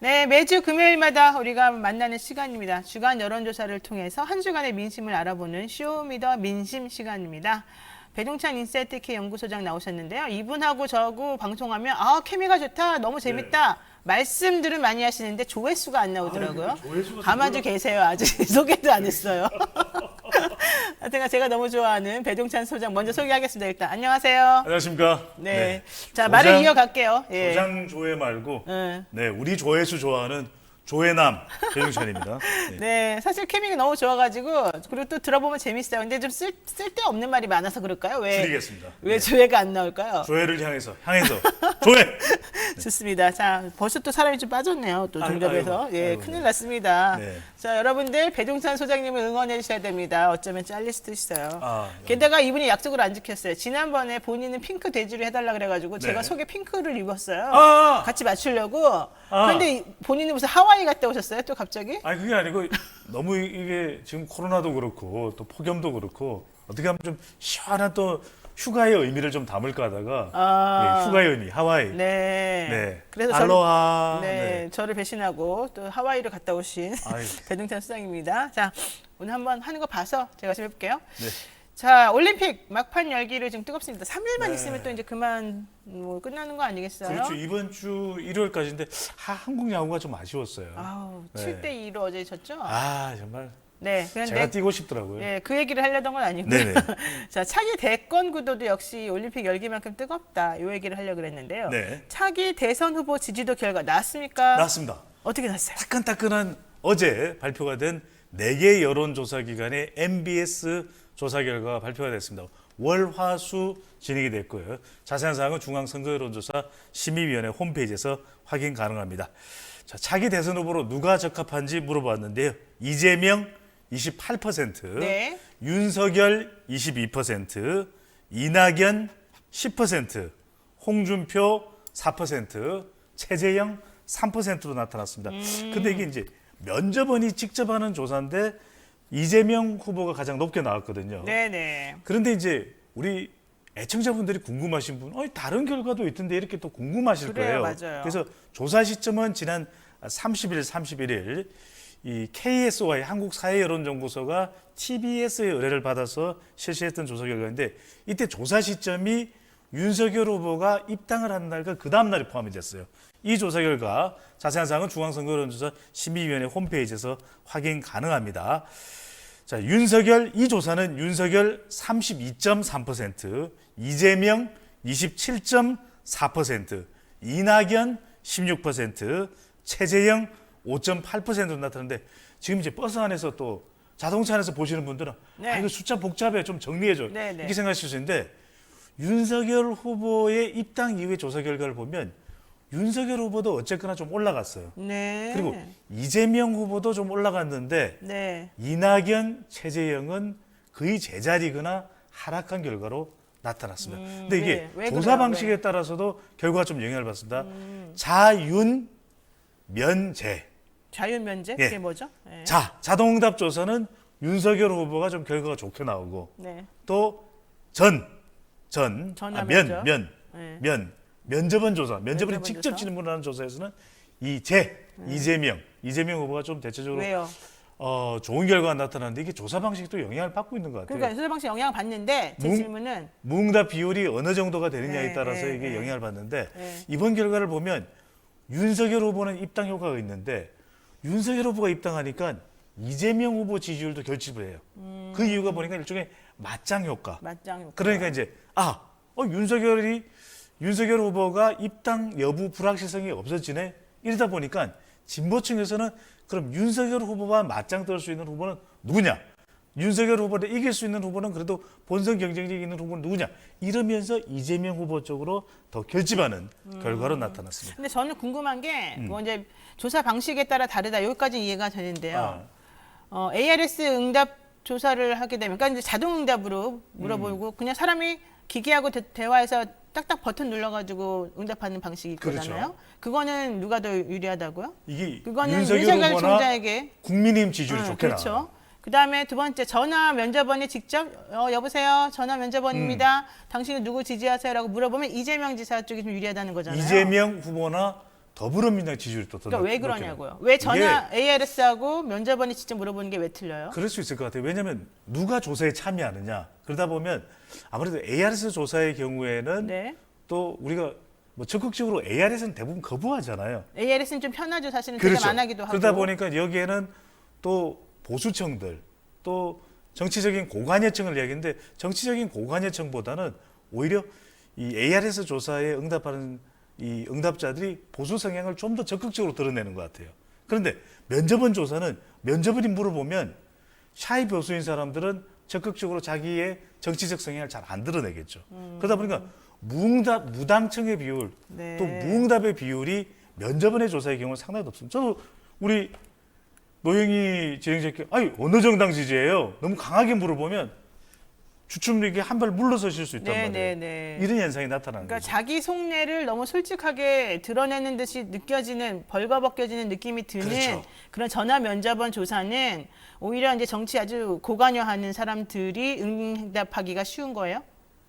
네, 매주 금요일마다 우리가 만나는 시간입니다. 주간 여론조사를 통해서 한 주간의 민심을 알아보는 쇼미더 민심 시간입니다. 배종찬 인사이트 K 연구소장 나오셨는데요. 이분하고 저하고 방송하면 케미가 좋다, 너무 재밌다. 말씀들은 많이 하시는데 조회수가 안 나오더라고요. 가만히 계세요. 아직 소개도 안 했어요. 하여튼 제가 너무 좋아하는 배종찬 소장 먼저 소개하겠습니다. 일단 안녕하세요. 안녕하십니까. 네. 자, 말을 이어갈게요. 예. 조장 조회 말고 네, 우리 조회수 좋아하는 조회남 배종찬입니다. 네. 네, 사실 케미가 너무 좋아가지고 그리고 또 들어보면 재밌어요. 근데 좀 쓸데없는 말이 많아서 그럴까요? 줄이겠습니다. 왜 조회가 안 나올까요? 조회를 향해서 조회. 좋습니다. 자, 벌써 또 사람이 좀 빠졌네요. 또 중접에서. 예, 큰일 났습니다. 네. 자, 여러분들 배종찬 소장님을 응원해 주셔야 됩니다. 어쩌면 잘릴 수도 있어요. 네. 게다가 이분이 약속을 안 지켰어요. 지난번에 본인은 핑크 대주를 해달라 그래가지고 네. 제가 속에 핑크를 입었어요. 같이 맞추려고. 그런데 본인은 무슨 하와이 갔다 오셨어요? 또 갑자기? 아니 그게 아니고 너무 이게 지금 코로나도 그렇고 또 폭염도 그렇고 어떻게 하면 좀 시원한 또 휴가의 의미를 좀 담을까 하다가 네, 휴가의 의미 하와이. 네. 네. 그래서 알로하. 네, 저를 배신하고 또 하와이를 갔다 오신 배종찬 수장입니다. 자, 오늘 한번 하는 거 봐서 제가 좀 해볼게요. 네. 자, 올림픽 막판 열기를 지금 뜨겁습니다. 3일만 네. 있으면 또 이제 그만 끝나는 거 아니겠어요? 그렇죠. 이번 주 일요일까지인데 한국 야구가 좀 아쉬웠어요. 아우, 네. 7대2로 어제 졌죠? 정말 네, 제가 그런데 뛰고 싶더라고요. 예, 그 얘기를 하려던 건 아니고요. 네네. 자, 차기 대권 구도도 역시 올림픽 열기만큼 뜨겁다. 이 얘기를 하려고 그랬는데요. 네. 차기 대선 후보 지지도 결과 나왔습니까? 나왔습니다. 어떻게 났어요? 따끈따끈한 어제 발표가 된 4개 여론조사 기관의 MBS 조사 결과가 발표가 됐습니다. 월, 화, 수 진행이 됐고요. 자세한 사항은 중앙선거여론조사 심의위원회 홈페이지에서 확인 가능합니다. 자, 차기 대선 후보로 누가 적합한지 물어봤는데요. 이재명 28%, 네. 윤석열 22%, 이낙연 10%, 홍준표 4%, 최재형 3%로 나타났습니다. 근데 이게 이제 면접원이 직접 하는 조사인데 이재명 후보가 가장 높게 나왔거든요. 네네. 그런데 이제 우리 애청자분들이 궁금하신 분, 다른 결과도 있던데 이렇게 또 궁금하실 그래요, 거예요. 맞아요. 그래서 조사 시점은 지난 31일 이 KSY 한국사회여론정보소가 TBS의 의뢰를 받아서 실시했던 조사 결과인데 이때 조사 시점이 윤석열 후보가 입당을 한 날과 그 다음 날이 포함이 됐어요. 이 조사 결과 자세한 사항은 중앙선거여론조사 심의위원회 홈페이지에서 확인 가능합니다. 자, 이 조사는 윤석열 32.3%, 이재명 27.4%, 이낙연 16%, 최재형 5.8%로 나타났는데 지금 이제 버스 안에서 또 자동차 안에서 보시는 분들은 네. 이거 숫자 복잡해 좀 정리해줘 네, 네. 이렇게 생각하실 수 있는데 윤석열 후보의 입당 이후의 조사 결과를 보면 윤석열 후보도 어쨌거나 좀 올라갔어요. 네. 그리고 이재명 후보도 좀 올라갔는데 네. 이낙연, 최재형은 거의 제자리거나 하락한 결과로 나타났습니다. 근데 이게 왜 조사 그래요? 방식에 왜? 따라서도 결과가 좀 영향을 받습니다. 자윤, 면제. 자유면제? 예. 그게 뭐죠? 네. 자동응답 조사는 윤석열 후보가 좀 결과가 좋게 나오고 네. 또 전화 면접. 네. 면접원 조사, 면접원이 면접원 직접 조사. 질문하는 조사에서는 이재명 후보가 좀 대체적으로 왜요? 좋은 결과가 나타나는데 이게 조사 방식이 또 영향을 받고 있는 것 같아요. 그러니까 조사 방식 영향을 받는데 제 질문은 무응답 비율이 어느 정도가 되느냐에 네, 따라서 네, 이게 네. 영향을 받는데 네. 이번 결과를 보면 윤석열 후보는 입당 효과가 있는데 윤석열 후보가 입당하니까 이재명 후보 지지율도 결집을 해요. 그 이유가 보니까 일종의 맞짱 효과. 맞짱 효과. 그러니까 이제 윤석열 후보가 입당 여부 불확실성이 없어지네. 이러다 보니까 진보층에서는 그럼 윤석열 후보와 맞짱 떨 수 있는 후보는 누구냐? 윤석열 후보를 이길 수 있는 후보는 그래도 본선 경쟁력이 있는 후보는 누구냐? 이러면서 이재명 후보 쪽으로 더 결집하는 결과로 나타났습니다. 근데 저는 궁금한 게 뭐 이제 조사 방식에 따라 다르다. 여기까지 이해가 되는데요. ARS 응답 조사를 하게 되면 그러니까 이제 자동 응답으로 물어보고 그냥 사람이 기계하고 대화해서 딱딱 버튼 눌러가지고 응답하는 방식이 있거든요. 그렇죠. 그거는 누가 더 유리하다고요? 이게 그거는 윤석열 윤석열 후보나 총장에게 국민의힘 지지율이 좋게 그렇죠. 나와요. 그다음에 두 번째 전화 면접원이 직접 여보세요 전화 면접원입니다. 당신은 누구 지지하세요라고 물어보면 이재명 지사 쪽이 좀 유리하다는 거잖아요. 이재명 후보나 더불어민주당 지지율이 또 더 그러니까 왜 높게 그러냐고요. 왜 전화 ARS하고 면접원이 직접 물어보는 게 왜 틀려요? 그럴 수 있을 것 같아요. 왜냐하면 누가 조사에 참여하느냐. 그러다 보면 아무래도 ARS 조사의 경우에는 네. 또 우리가 뭐 적극적으로 ARS는 대부분 거부하잖아요. ARS는 좀 편하죠. 사실은 그렇죠. 대답 안 하기도 하고. 그러다 보니까 여기에는 또 보수층들 또 정치적인 고관여층을 이야기하는데 정치적인 고관여층보다는 오히려 이 ARS 조사에 응답하는 이 응답자들이 보수 성향을 좀 더 적극적으로 드러내는 것 같아요. 그런데 면접원 조사는 면접원이 물어보면 샤이 보수인 사람들은 적극적으로 자기의 정치적 성향을 잘 안 드러내겠죠. 그러다 보니까 무당층의 비율, 네. 또 무응답의 비율이 면접원의 조사의 경우는 상당히 높습니다. 저도 우리 노영희 진행자께 어느 정당 지지예요? 너무 강하게 물어보면 주춤되게 한 발 물러서실 수 있단 말이에요. 네. 이런 현상이 나타나는 그러니까 거죠. 자기 속내를 너무 솔직하게 드러내는 듯이 느껴지는 벌거벗겨지는 느낌이 드는 그렇죠. 그런 전화 면접원 조사는 오히려 이제 정치 아주 고관여하는 사람들이 응답하기가 쉬운 거예요.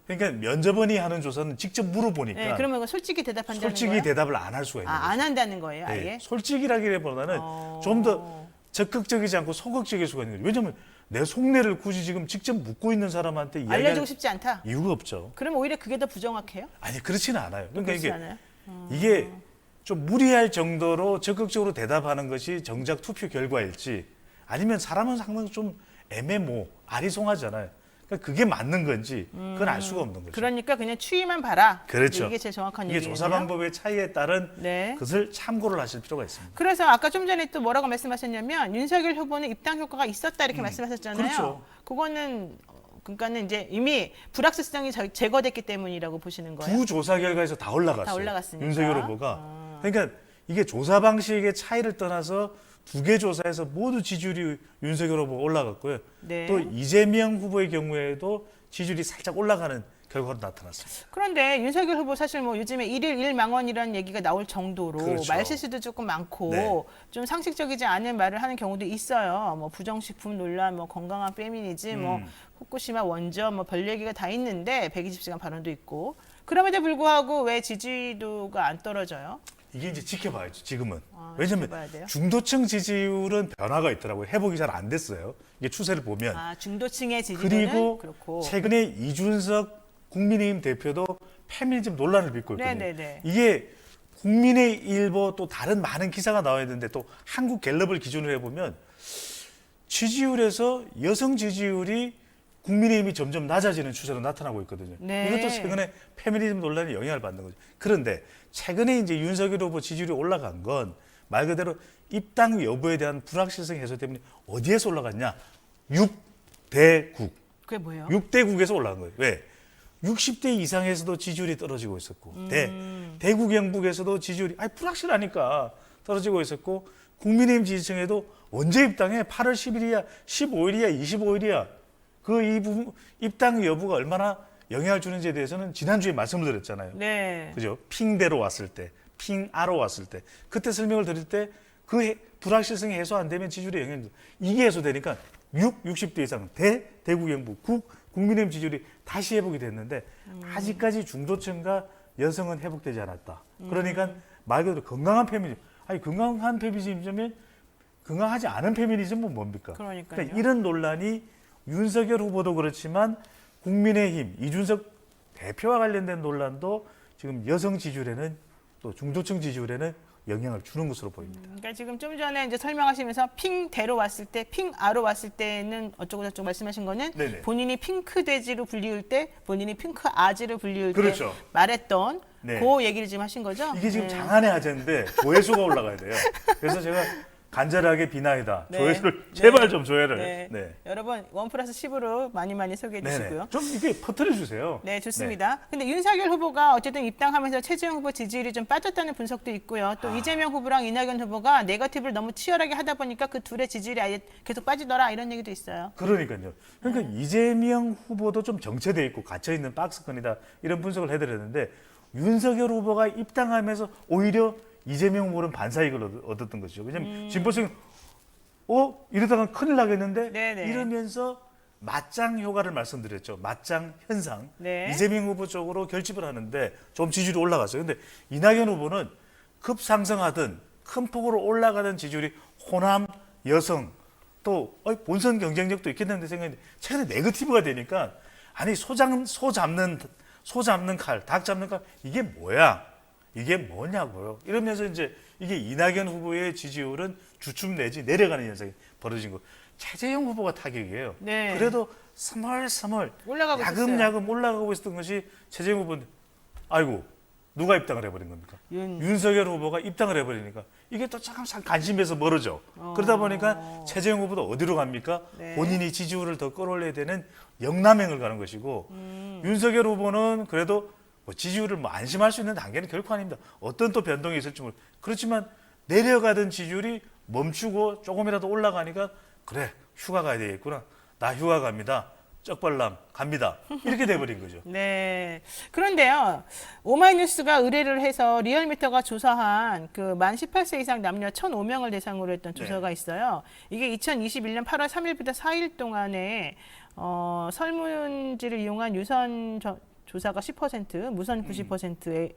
그러니까 면접원이 하는 조사는 직접 물어보니까 네, 그러면 이거 솔직히 대답한다는 솔직히 거예요? 대답을 안 할 수가 있는 거죠. 안 한다는 거예요, 아예? 네, 솔직이라기보다는 좀 더 적극적이지 않고 소극적일 수가 있는 거죠. 왜냐하면 내 속내를 굳이 지금 직접 묻고 있는 사람한테 알려주고 이야기할 싶지 않다. 이유가 없죠. 그럼 오히려 그게 더 부정확해요? 아니 그렇지는 않아요. 그러니까 그렇지 이게 않아요? 이게 좀 무리할 정도로 적극적으로 대답하는 것이 정작 투표 결과일지 아니면 사람은 상당히 좀 애매모, 아리송하잖아요. 그러니까 그게 맞는 건지 그건 알 수가 없는 거죠. 그러니까 그냥 추이만 봐라. 그렇죠. 이게 제일 정확한 이게 얘기예요. 조사 방법의 차이에 따른 네. 것을 참고를 하실 필요가 있습니다. 그래서 아까 좀 전에 또 뭐라고 말씀하셨냐면 윤석열 후보는 입당 효과가 있었다 이렇게 말씀하셨잖아요. 그렇죠. 그거는 그러니까는 이제 이미 불확실성이 제거됐기 때문이라고 보시는 거예요. 두 조사 결과에서 다 올라갔어요. 다 올라갔으니까. 윤석열 후보가. 그러니까 이게 조사 방식의 차이를 떠나서 두 개 조사에서 모두 지지율이 윤석열 후보가 올라갔고요. 네. 또 이재명 후보의 경우에도 지지율이 살짝 올라가는 결과로 나타났습니다. 그런데 윤석열 후보 사실 뭐 요즘에 일일 일망언이라는 얘기가 나올 정도로 그렇죠. 말실수도 조금 많고 네. 좀 상식적이지 않은 말을 하는 경우도 있어요. 뭐 부정식품 논란, 뭐 건강한 페미니즘, 뭐 후쿠시마 원전, 뭐 별 얘기가 다 있는데 120시간 발언도 있고 그럼에도 불구하고 왜 지지도가 안 떨어져요? 이게 이제 지켜봐야죠. 지금은. 지켜봐야 돼요? 왜냐하면 중도층 지지율은 변화가 있더라고요. 회복이 잘 안 됐어요. 이게 추세를 보면. 중도층의 지지도는 그리고 그렇고. 최근에 이준석 국민의힘 대표도 페미니즘 논란을 빚고 있거든요. 네네네. 이게 국민의일보 또 다른 많은 기사가 나와 있는데 또 한국 갤럽을 기준으로 해보면 지지율에서 여성 지지율이 국민의힘이 점점 낮아지는 추세로 나타나고 있거든요. 네. 이것도 최근에 페미니즘 논란에 영향을 받는 거죠. 그런데 최근에 이제 윤석열 후보 지지율이 올라간 건 말 그대로 입당 여부에 대한 불확실성 해소 때문에 어디에서 올라갔냐? 6대국. 그게 뭐예요? 6대국에서 올라간 거예요. 왜? 60대 이상에서도 지지율이 떨어지고 있었고 대구 경북에서도 지지율이 불확실하니까 떨어지고 있었고 국민의힘 지지층에도 언제 입당해? 8월 10일이야, 15일이야, 25일이야. 이 부분 입당 여부가 얼마나 영향을 주는지에 대해서는 지난주에 말씀을 드렸잖아요. 네. 그죠? 핑대로 왔을 때, 핑아로 왔을 때 그때 설명을 드릴 때 그 불확실성이 해소 안 되면 지지율에 영향이 줍니다. 이게 해소되니까 60대 이상 대구 경북 국민의힘 지지율이 다시 회복이 됐는데 아직까지 중도층과 여성은 회복되지 않았다. 그러니까 말 그대로 건강한 페미니즘. 건강한 페미니즘이면 건강하지 않은 페미니즘은 뭡니까? 그러니까요. 이런 논란이 윤석열 후보도 그렇지만 국민의힘 이준석 대표와 관련된 논란도 지금 여성 지지율에는 또 중도층 지지율에는 영향을 주는 것으로 보입니다. 그러니까 지금 좀 전에 이제 설명하시면서 핑대로 왔을 때, 핑아로 왔을 때는 어쩌고 저쩌고 말씀하신 거는 네네. 본인이 핑크 돼지로 불리울 때, 본인이 핑크 아지로 불리울 그렇죠. 때 말했던 네. 그 얘기를 지금 하신 거죠? 이게 지금 네. 장안의 화제인데 조회수가 올라가야 돼요. 그래서 제가 간절하게 비나이다. 네. 조회수를 네. 제발 좀 조회를. 네. 여러분 1+10으로 많이 소개해 주시고요. 좀 이게 퍼뜨려 주세요. 네, 좋습니다. 근데 윤석열 후보가 어쨌든 입당하면서 최재형 후보 지지율이 좀 빠졌다는 분석도 있고요. 또 이재명 후보랑 이낙연 후보가 네거티브를 너무 치열하게 하다 보니까 그 둘의 지지율이 아예 계속 빠지더라 이런 얘기도 있어요. 그러니까요. 그러니까 이재명 후보도 좀 정체돼 있고 갇혀 있는 박스권이다 이런 분석을 해드렸는데 윤석열 후보가 입당하면서 오히려 이재명 후보는 반사이익을 얻었던 것이죠. 왜냐하면 진보층 이러다가 큰일 나겠는데 네네. 이러면서 맞짱 효과를 말씀드렸죠. 맞짱 현상. 네. 이재명 후보 쪽으로 결집을 하는데 좀 지지율이 올라갔어요. 근데 이낙연 후보는 급상승하던 큰 폭으로 올라가던 지지율이 호남, 여성 또 본선 경쟁력도 있겠는데 생각했는데 최근에 네거티브가 되니까 아니 소 잡는 칼, 닭 잡는 칼 이게 뭐야? 이게 뭐냐고요? 이러면서 이제 이게 이낙연 후보의 지지율은 주춤 내지 내려가는 현상이 벌어진 거. 최재형 후보가 타격이에요. 네. 그래도 스멀스멀 올라가고 야금야금 올라가고 있었던 것이 최재형 후보인데 아이고 누가 입당을 해버린 겁니까? 윤석열 후보가 입당을 해버리니까 이게 또 잠깐 관심에서 멀어져. 그러다 보니까 최재형 후보도 어디로 갑니까? 네. 본인이 지지율을 더 끌어올려야 되는 영남행을 가는 것이고 윤석열 후보는 그래도 뭐 지지율을 뭐 안심할 수 있는 단계는 결코 아닙니다. 어떤 또 변동이 있을지 모르. 그렇지만 내려가던 지지율이 멈추고 조금이라도 올라가니까 그래 휴가 가야 되겠구나. 나 휴가 갑니다. 쩍발람 갑니다. 이렇게 돼버린 거죠. 네. 그런데요, 오마이뉴스가 의뢰를 해서 리얼미터가 조사한 그 만 18세 이상 남녀 1,005명을 대상으로 했던 조사가 있어요. 이게 2021년 8월 3일부터 4일 동안에 설문지를 이용한 유선 조사가 10%, 무선 90%의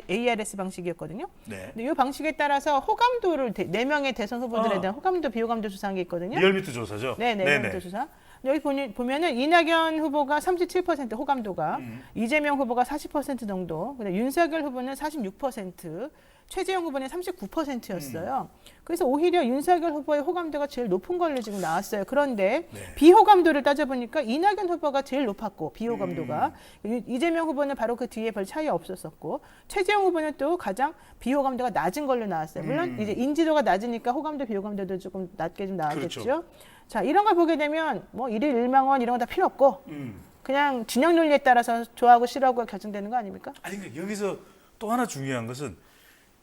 ARS 방식이었거든요. 네. 근데 이 방식에 따라서 호감도를 4명의 대선 후보들에 대한 호감도, 비호감도 조사한 게 있거든요. 리얼미터 조사죠. 네, 리얼미터 조사. 여기 보면은 이낙연 후보가 37% 호감도가, 이재명 후보가 40% 정도, 근데 윤석열 후보는 46%, 최재형 후보는 39%였어요. 그래서 오히려 윤석열 후보의 호감도가 제일 높은 걸로 지금 나왔어요. 그런데 네. 비호감도를 따져보니까 이낙연 후보가 제일 높았고, 비호감도가. 이재명 후보는 바로 그 뒤에 별 차이 없었었고, 최재형 후보는 또 가장 비호감도가 낮은 걸로 나왔어요. 물론 이제 인지도가 낮으니까 호감도, 비호감도도 조금 낮게 좀 나왔겠죠. 그렇죠. 자, 이런 걸 보게 되면 뭐 일일 일망원 이런 거 다 필요 없고 그냥 진영 논리에 따라서 좋아하고 싫어하고가 결정되는 거 아닙니까? 아니 그러니까 여기서 또 하나 중요한 것은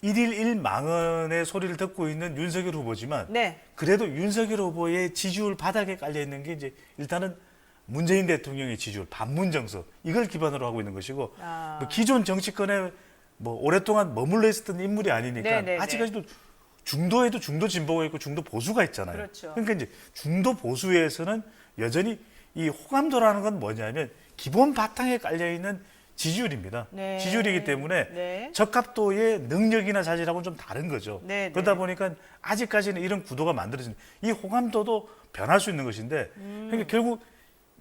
일일 일망언의 소리를 듣고 있는 윤석열 후보지만 네. 그래도 윤석열 후보의 지지율 바닥에 깔려 있는 게 이제 일단은 문재인 대통령의 지지율 반문 정서 이걸 기반으로 하고 있는 것이고 뭐 기존 정치권에 뭐 오랫동안 머물러 있었던 인물이 아니니까 아직까지도 중도에도 중도 진보가 있고 중도 보수가 있잖아요. 그렇죠. 그러니까 이제 중도 보수에서는 여전히 이 호감도라는 건 뭐냐면 기본 바탕에 깔려 있는 지지율입니다. 네. 지지율이기 때문에 적합도의 능력이나 자질하고는 좀 다른 거죠. 그러다 보니까 아직까지는 이런 구도가 만들어진 이 호감도도 변할 수 있는 것인데 그러니까 결국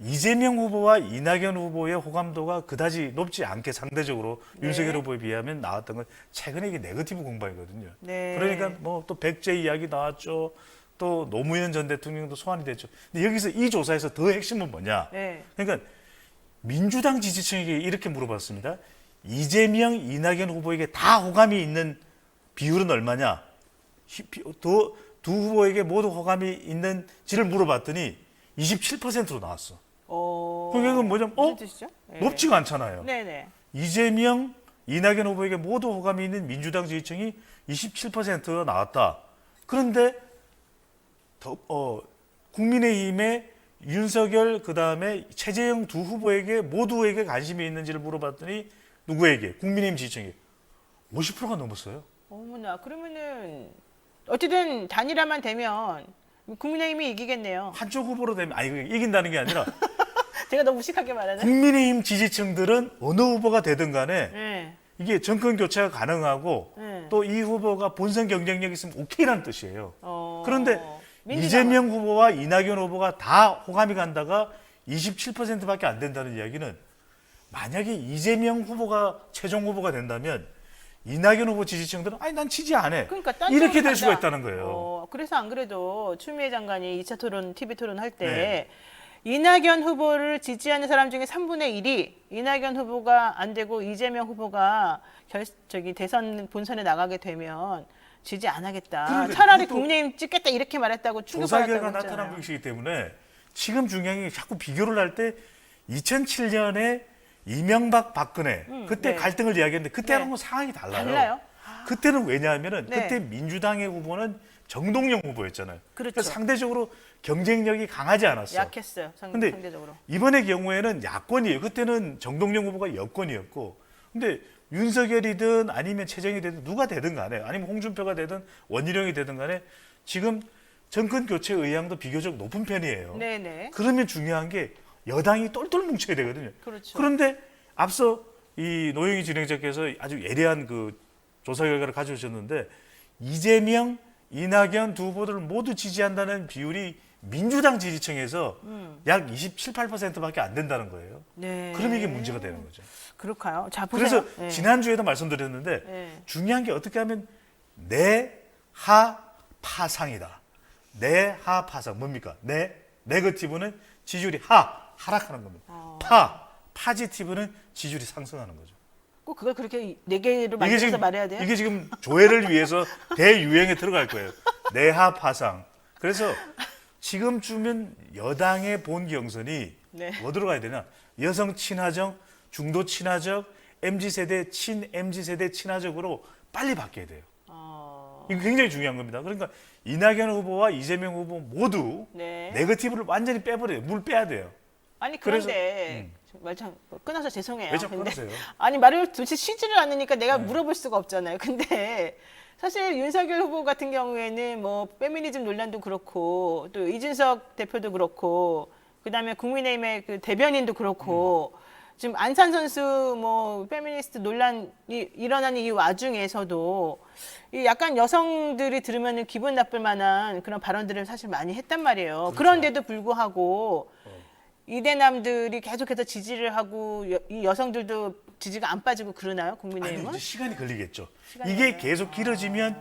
이재명 후보와 이낙연 후보의 호감도가 그다지 높지 않게 상대적으로 윤석열 후보에 비하면 나왔던 건 최근에 이게 네거티브 공방이거든요. 그러니까 뭐 또 백제 이야기 나왔죠. 또 노무현 전 대통령도 소환이 됐죠. 근데 여기서 이 조사에서 더 핵심은 뭐냐? 그러니까 민주당 지지층에게 이렇게 물어봤습니다. 이재명, 이낙연 후보에게 다 호감이 있는 비율은 얼마냐? 두 후보에게 모두 호감이 있는지를 물어봤더니 27%로 나왔어. 그게 뭐냐면 무슨 뜻이죠? 높지가 않잖아요. 네네. 이재명, 이낙연 후보에게 모두 호감이 있는 민주당 지지층이 27%가 나왔다. 그런데 국민의힘의 윤석열 그다음에 최재형 두 후보에게 모두에게 관심이 있는지를 물어봤더니 누구에게? 국민의힘 지지층이 50%가 넘었어요. 어머나, 그러면은 어쨌든 단일화만 되면 국민의힘이 이기겠네요. 한쪽 후보로 되면 아니 이긴다는 게 아니라 제가 너무 무식하게 말하네. 국민의힘 지지층들은 어느 후보가 되든 간에 이게 정권 교체가 가능하고 또 이 후보가 본선 경쟁력이 있으면 오케이라는 뜻이에요. 그런데 이재명 후보와 이낙연 후보가 다 호감이 간다가 27%밖에 안 된다는 이야기는 만약에 이재명 후보가 최종 후보가 된다면 이낙연 후보 지지층들은 아니 난 지지 안 해. 그러니까 이렇게 될 수가 있다는 거예요. 그래서 안 그래도 추미애 장관이 2차 토론, TV 토론 할 때 이낙연 후보를 지지하는 사람 중에 3분의 1이 이낙연 후보가 안 되고 이재명 후보가 대선 본선에 나가게 되면 지지 안 하겠다. 그러니까 차라리 국민의힘 찍겠다 이렇게 말했다고 조사 충격받았다고 결과 나타난 것이기 때문에 지금 중요한 게 자꾸 비교를 할 때 2007년에 이명박 박근혜 그때 갈등을 이야기했는데 그때하고는 상황이 달라요. 그때는 왜냐하면은 그때 민주당의 후보는 정동영 후보였잖아요. 그래서 상대적으로 경쟁력이 강하지 않았어. 약했어요. 근데 상대적으로. 이번의 경우에는 야권이에요. 그때는 정동영 후보가 여권이었고. 근데 윤석열이든 아니면 최정이 되든 누가 되든 간에 아니면 홍준표가 되든 원희룡이 되든 간에 지금 정권 교체 의향도 비교적 높은 편이에요. 그러면 중요한 게 여당이 똘똘 뭉쳐야 되거든요. 그런데 앞서 이 노영희 진행자께서 아주 예리한 그 조사 결과를 가져오셨는데 이재명, 이낙연 두 후보들을 모두 지지한다는 비율이 민주당 지지층에서 약 27, 8%밖에 안 된다는 거예요. 네. 그럼 이게 문제가 되는 거죠. 그럴까요? 자, 보세요. 그래서 네. 지난주에도 말씀드렸는데 네. 중요한 게 어떻게 하면 내하파상이다. 내하파상 뭡니까? 네거티브는 지지율이 하락하는 겁니다. 파지티브는 지지율이 상승하는 거죠. 꼭 그걸 그렇게 네 개로 만들어서 말해야 돼요? 이게 지금 조회를 위해서 대유행에 들어갈 거예요. 내하파상. 그래서 지금쯤은 여당의 본 경선이 네. 뭐 들어가야 되냐? 여성 친화적, 중도 친화적, MZ세대 MZ세대 친화적으로 빨리 바뀌어야 돼요. 이거 굉장히 중요한 겁니다. 그러니까 이낙연 후보와 이재명 후보 모두 네. 네거티브를 완전히 빼버려요. 물 빼야 돼요. 아니 그래서- 그런데 말 참 끊어서 죄송해요. 왜 자꾸 근데 끊으세요? 아니 말을 도대체 쉬지를 않으니까 내가 네. 물어볼 수가 없잖아요. 근데 사실 윤석열 후보 같은 경우에는 뭐 페미니즘 논란도 그렇고 또 이준석 대표도 그렇고 그다음에 국민의힘의 그 대변인도 그렇고 지금 안산 선수 뭐 페미니스트 논란이 일어나는 이 와중에서도 이 약간 여성들이 들으면 기분 나쁠 만한 그런 발언들을 사실 많이 했단 말이에요. 그렇죠. 그런데도 불구하고 이대남들이 계속해서 지지를 하고 이 여성들도 지지가 안 빠지고 그러나요? 아니, 국민의힘은? 이제 시간이 걸리겠죠. 시간이 이게 걸려요? 계속 길어지면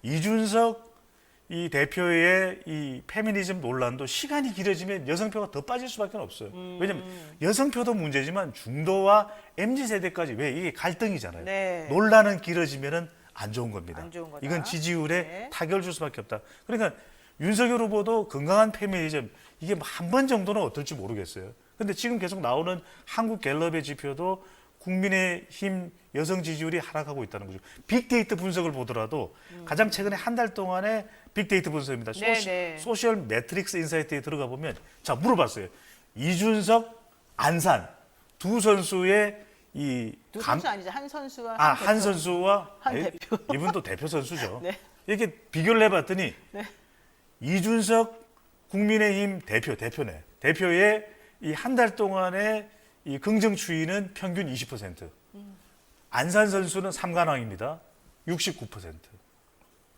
이준석 이 대표의 이 페미니즘 논란도 시간이 길어지면 여성표가 더 빠질 수밖에 없어요. 왜냐하면 여성표도 문제지만 중도와 MZ 세대까지 왜 이게 갈등이잖아요. 네. 논란은 길어지면은 안 좋은 겁니다. 안 좋은 거다. 이건 지지율에 네. 타격을 줄 수밖에 없다. 그러니까 윤석열 후보도 건강한 페미니즘 이게 한 번 정도는 어떨지 모르겠어요. 근데 지금 계속 나오는 한국 갤럽의 지표도 국민의힘 여성 지지율이 하락하고 있다는 거죠. 빅데이터 분석을 보더라도 가장 최근에 한 달 동안의 빅데이터 분석입니다. 네. 소셜 매트릭스 인사이트에 들어가 보면 자 물어봤어요. 이준석, 안산 두 선수의 이 두 선수 아니죠. 한 선수와 한 대표. 선수와 한 대표. 이분도 대표 선수죠. 네. 이렇게 비교를 해봤더니 네. 이준석 국민의힘 대표네. 대표의 이 한 달 동안의 이 긍정 추이는 평균 20%. 안산 선수는 삼관왕입니다. 69%.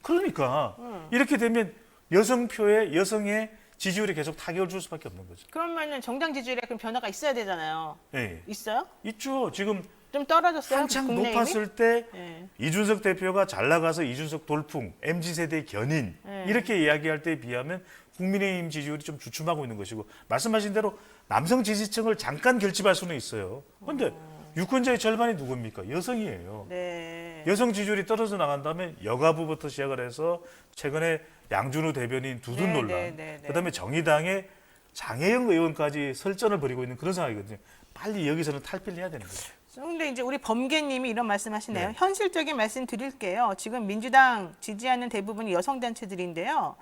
그러니까 이렇게 되면 여성의 지지율에 계속 타격을 줄 수밖에 없는 거죠. 그러면은 정당 지지율에 그럼 변화가 있어야 되잖아요. 예. 있어요? 있죠. 지금 좀 떨어졌어요? 한창 국민의힘이? 높았을 때 네. 이준석 대표가 잘 나가서 이준석 돌풍, MZ세대 견인 네. 이렇게 이야기할 때에 비하면 국민의힘 지지율이 좀 주춤하고 있는 것이고 말씀하신 대로 남성 지지층을 잠깐 결집할 수는 있어요. 그런데 유권자의 절반이 누굽니까? 여성이에요. 네. 여성 지지율이 떨어져 나간다면 여가부부터 시작을 해서 최근에 양준우 대변인 두둔 네, 논란, 네, 네, 네. 그다음에 정의당의 장혜영 의원까지 설전을 벌이고 있는 그런 상황이거든요. 빨리 여기서는 탈피를 해야 되는 거죠. 그런데 이제 우리 범계님이 이런 말씀하시네요. 네. 현실적인 말씀 드릴게요. 지금 민주당 지지하는 대부분이 여성단체들인데요.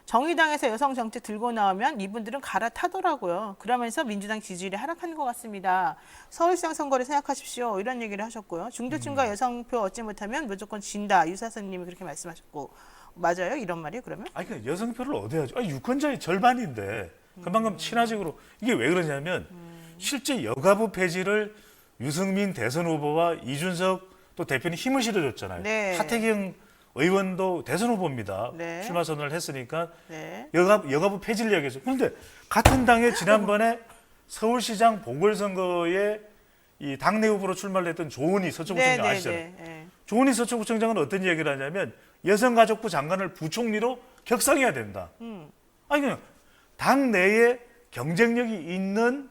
정의당에서 여성 정책 들고 나오면 이분들은 갈아타더라고요. 그러면서 민주당 지지율이 하락하는 것 같습니다. 서울시장 선거를 생각하십시오. 이런 얘기를 하셨고요. 중도층과 여성표 얻지 못하면 무조건 진다. 유사선님이 그렇게 말씀하셨고 맞아요? 이런 말이요? 그러면? 아니 그 여성표를 얻어야죠. 아니, 유권자의 절반인데 그만큼 친화적으로 이게 왜 그러냐면 실제 여가부 폐지를 유승민 대선 후보와 이준석 또 대표님 힘을 실어줬잖아요. 네. 하태경 의원도 대선 후보입니다. 네. 출마 선언을 했으니까 네. 여가부 폐지를 이야기했어요. 그런데 같은 당에 지난번에 서울시장 보궐선거에 이 당내 후보로 출마를 했던 조은희 서초구청장 아시잖아요. 네. 조은희 서초구청장은 어떤 이야기를 하냐면 여성가족부 장관을 부총리로 격상해야 된다. 아니 그냥 당 내에 경쟁력이 있는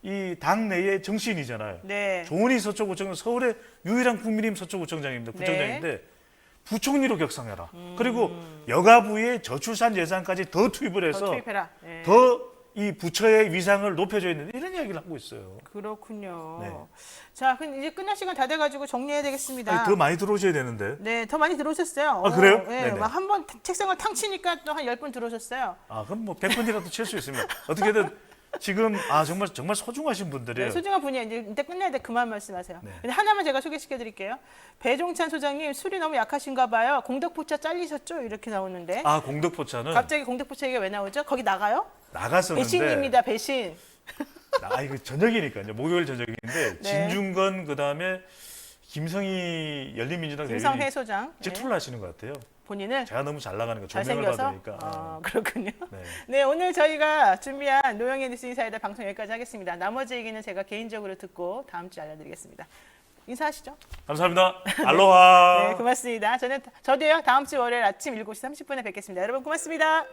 이 당 내의 정치인이잖아요. 네. 조은희 서초구청은 서울의 유일한 국민의힘 서초구청장입니다. 구청장인데 부총리로 격상해라. 그리고 여가부의 저출산 예산까지 더 투입을 해서 더 투입해라. 네. 더 이 부처의 위상을 높여줘야 되는데 이런 이야기를 하고 있어요. 그렇군요. 네. 자, 근데 이제 끝날 시간 다 돼가지고 정리해야 되겠습니다. 아니, 더 많이 들어오셔야 되는데. 네, 더 많이 들어오셨어요. 아, 그래요? 네, 네네. 막 한 번 책상을 탕 치니까 또 한 10분 들어오셨어요. 아 그럼 뭐 100번이라도 칠 수 있습니다. 어떻게든 지금 정말 소중하신 분들이에요. 네, 소중한 분이 이제 끝내야 돼. 그만 말씀하세요. 네. 근데 하나만 제가 소개시켜 드릴게요. 배종찬 소장님 술이 너무 약하신가 봐요. 공덕포차 잘리셨죠? 이렇게 나오는데. 아 공덕포차는 갑자기 공덕포차 얘기가 왜 나오죠? 거기 나가요? 나갔었는데 배신입니다. 배신. 이거 저녁이니까요. 목요일 저녁인데 네. 진중건 그다음에 김성희 열린민주당 김성회 대변인이 소장 질투를 하시는 것 같아요. 본인을 제가 너무 잘 나가는 거 조명을 잘생겨서 받으니까. 그렇군요. 네. 네, 오늘 저희가 준비한 노영의 뉴스 인사이다 방송 여기까지 하겠습니다. 나머지 얘기는 제가 개인적으로 듣고 다음 주에 알려드리겠습니다. 인사하시죠. 감사합니다. 알로하. 네, 고맙습니다. 저도요 다음 주 월요일 아침 7시 30분에 뵙겠습니다. 여러분 고맙습니다.